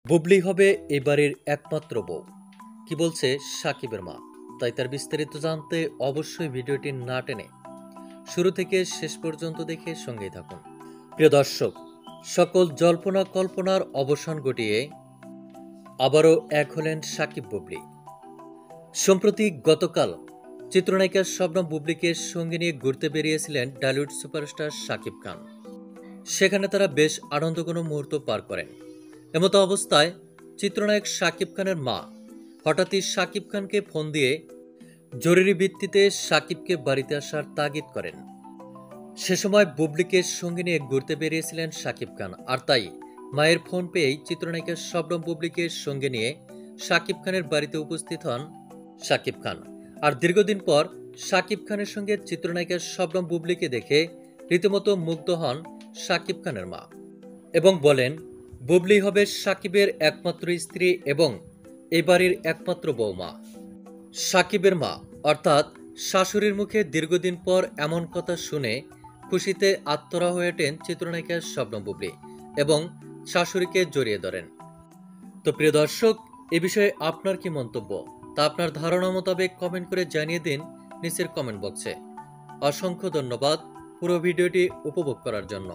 বুবলি হবে এবারের একমাত্র বউ, কি বলছে সাকিবের মা। তাই তার বিস্তারিত জানতে অবশ্যই ভিডিওটি না টেনে শুরু থেকে শেষ পর্যন্ত দেখে সঙ্গেই থাকুন। প্রিয় দর্শক, সকল জল্পনা কল্পনার অবসান ঘটিয়ে আবারও এক হলেন সাকিব বুবলি। সম্প্রতি গতকাল চিত্রনায়িকা শবনম বুবলিকে সঙ্গে নিয়ে ঘুরতে বেরিয়েছিলেন টলিউড সুপারস্টার সাকিব খান। সেখানে তারা বেশ আনন্দঘন মুহূর্ত পার করেন। এমতো অবস্থায় চিত্রনায়ক সাকিব খানের মা হঠাৎই সাকিব খানকে ফোন দিয়ে জরুরি ভিত্তিতে সাকিবকে বাড়িতে আসার তাগিদ করেন। সে সময় বুবলিকে সঙ্গে নিয়ে ঘুরতে বেরিয়েছিলেন সাকিব খান, আর তাই মায়ের ফোন পেয়েই চিত্রনায়িকা শবনম বুবলিকে সঙ্গে নিয়ে সাকিব খানের বাড়িতে উপস্থিত হন সাকিব খান। আর দীর্ঘদিন পর সাকিব খানের সঙ্গে চিত্রনায়িকা শবনম বুবলিকে দেখে রীতিমতো মুগ্ধ হন সাকিব খানের মা এবং বলেন, বুবলি হবে সাকিবের একমাত্র স্ত্রী এবং এই বাড়ির একমাত্র বৌমা। সাকিবের মা অর্থাৎ শাশুড়ির মুখে দীর্ঘদিন পর এমন কথা শুনে খুশিতে আত্মরা হয়ে ওঠেন চিত্রনায়িকা শবনম বুবলি এবং শাশুড়িকে জড়িয়ে ধরেন। তো প্রিয় দর্শক, এ বিষয়ে আপনার কি মন্তব্য তা আপনার ধারণা মোতাবেক কমেন্ট করে জানিয়ে দিন নিচের কমেন্ট বক্সে। অসংখ্য ধন্যবাদ পুরো ভিডিওটি উপভোগ করার জন্য।